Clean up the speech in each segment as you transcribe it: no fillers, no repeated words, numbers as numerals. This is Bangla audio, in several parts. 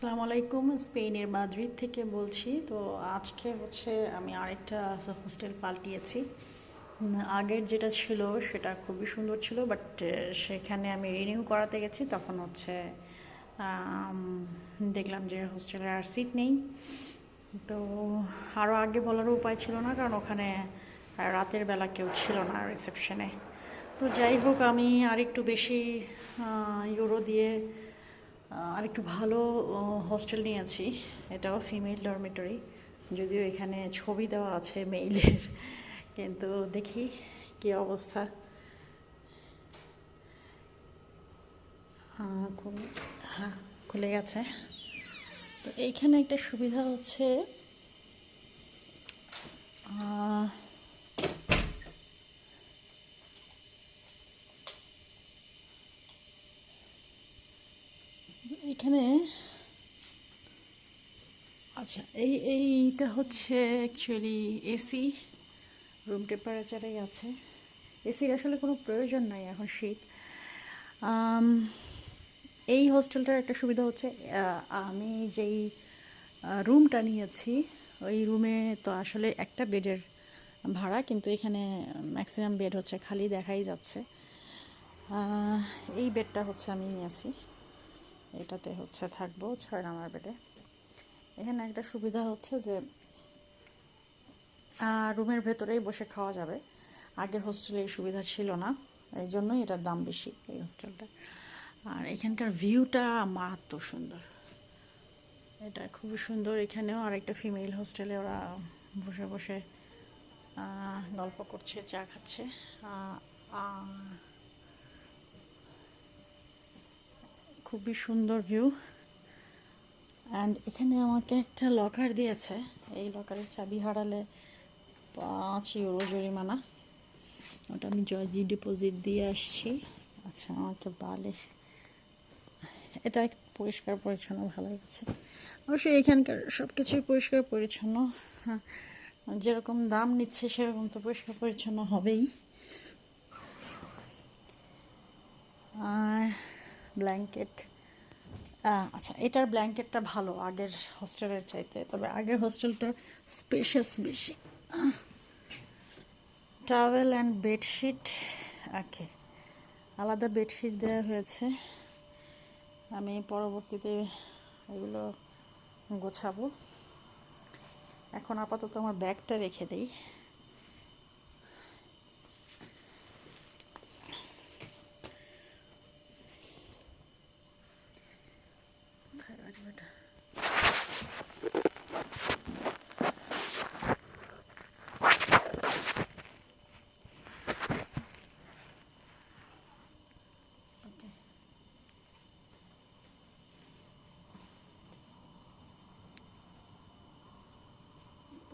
আসসালামু আলাইকুম, স্পেনের মাদ্রিদ থেকে বলছি। তো আজকে হচ্ছে আমি আরেকটা হোস্টেল পাল্টিয়েছি। আগের যেটা ছিল সেটা খুবই সুন্দর ছিল, বাট সেখানে আমি রিনিউ করাতে গেছি, তখন হচ্ছে আম, দেখলাম যে হোস্টেলে আর সিট নেই। তো আরও আগে বলারও উপায় ছিল না, কারণ ওখানে রাতের বেলা কেউ ছিল না রিসেপশনে। তো যাই হোক, আমি আরেকটু বেশি ইউরো দিয়ে আরেকটু ভালো হোস্টেল নিয়েছি। এটাও ফিমেল ডরমিটরি, যদিও এখানে ছবি দেওয়া আছে মেইলের, কিন্তু দেখি কি অবস্থা। হ্যাঁ, খুলে গেছে। তো এইখানে একটা সুবিধা হচ্ছে, এখানে আচ্ছা এইটা হচ্ছে অ্যাকচুয়ালি এসি, রুম টেম্পারেচারেই আছে। এসির আসলে কোনো প্রয়োজন নাই, এখন শীত। আম, এই হোস্টেলটার একটা সুবিধা হচ্ছে, আমি যেই রুমটা নিয়েছি ওই রুমে তো আসলে একটা বেডের ভাড়া, কিন্তু এখানে ম্যাক্সিমাম বেড হচ্ছে খালি, দেখাই যাচ্ছে। এই বেডটা হচ্ছে আমি নিয়েছি, এটাতে হচ্ছে থাকবো 6 নম্বর বেডে। এখানে একটা সুবিধা হচ্ছে যে রুমের ভেতরেই বসে খাওয়া যাবে। আগের হোস্টেলে এই সুবিধা ছিল না, এই জন্যই এটার দাম বেশি এই হোস্টেলটার। আর এখানকার ভিউটা মারাত্মক সুন্দর, এটা খুবই সুন্দর। এখানেও আরেকটা ফিমেল হোস্টেলে ওরা বসে বসে গল্প করছে, চা খাচ্ছে। খুবই সুন্দর ভিউ। অ্যান্ড এখানে আমাকে একটা লকার দিয়েছে, এই লকারের চাবি হারালে 5 ইউরো জরিমানা। ওটা আমি জয়জি ডিপোজিট দিয়ে আসছি। আচ্ছা, আমাকে বালিশ, এটা পরিষ্কার পরিচ্ছন্ন ভালো লাগছে। অবশ্যই এখানকার সব কিছুই পরিষ্কার পরিচ্ছন্ন। হ্যাঁ, যেরকম দাম নিচ্ছে সেরকম তো পরিষ্কার পরিচ্ছন্ন হবেই। ব্ল্যাঙ্কেট, আচ্ছা এটার ব্ল্যাঙ্কেটটা ভালো আগের হোস্টেলের চাইতে, তবে আগের হোস্টেলটা স্পেশাস বেশি। টাওয়েল অ্যান্ড বেডশিট, ওকে, আলাদা বেডশিট দেওয়া হয়েছে। আমি পরবর্তীতে এগুলো গোছাবো। এখন আপাতত আমার ব্যাগটা রেখে দিই।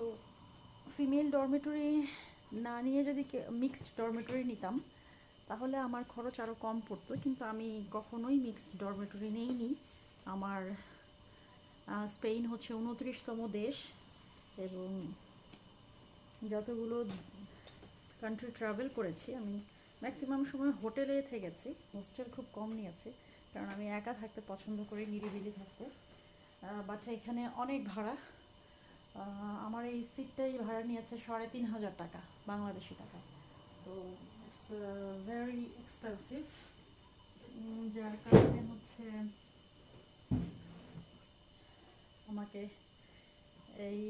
তো ফিমেল ডরমেটরি না নিয়ে যদি মিক্সড ডরমেটরি নিতাম তাহলে আমার খরচ আরও কম পড়তো, কিন্তু আমি কখনোই মিক্সড ডরমেটরি নেইনি। আমার স্পেন হচ্ছে 29তম দেশ, এবং যতগুলো কান্ট্রি ট্রাভেল করেছি আমি ম্যাক্সিমাম সময় হোটেলে থেকেছি, হোস্টেল খুব কম নিয়েছি, কারণ আমি একা থাকতে পছন্দ করি, নিরিবিলি থাকতে। বাট এখানে অনেক ভাড়া। আমার এই সিটটাই ভাড়া নিয়েছে 3,500 টাকা বাংলাদেশি টাকা। তো ইটস ভেরি এক্সপেন্সিভ, যার কারণে হচ্ছে আমাকে এই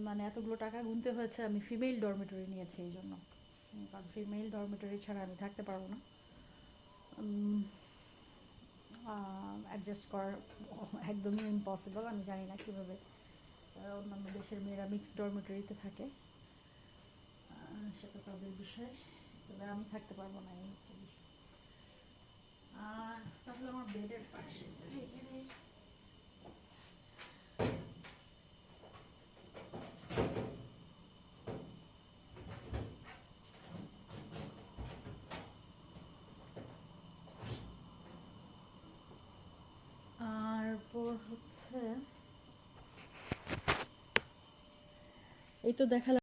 মানে এতগুলো টাকা গুনতে হয়েছে। আমি ফিমেল ডরমেটরি নিয়েছি এই জন্য, কারণ ফিমেল ডরমেটরি ছাড়া আমি থাকতে পারবো না। অ্যাডজাস্ট করার একদমই ইম্পসিবল। আমি জানি না কীভাবে অন্যান্য দেশের মেয়েরা মিক্সড ডরমেটরিতে থাকে, সেটা তাদের বিষয়, তবে আমি থাকতে পারবো না, এই হচ্ছে বিষয়। তাহলে আমার বেডের পাশে তারপর হচ্ছে এই তো দেখালাম।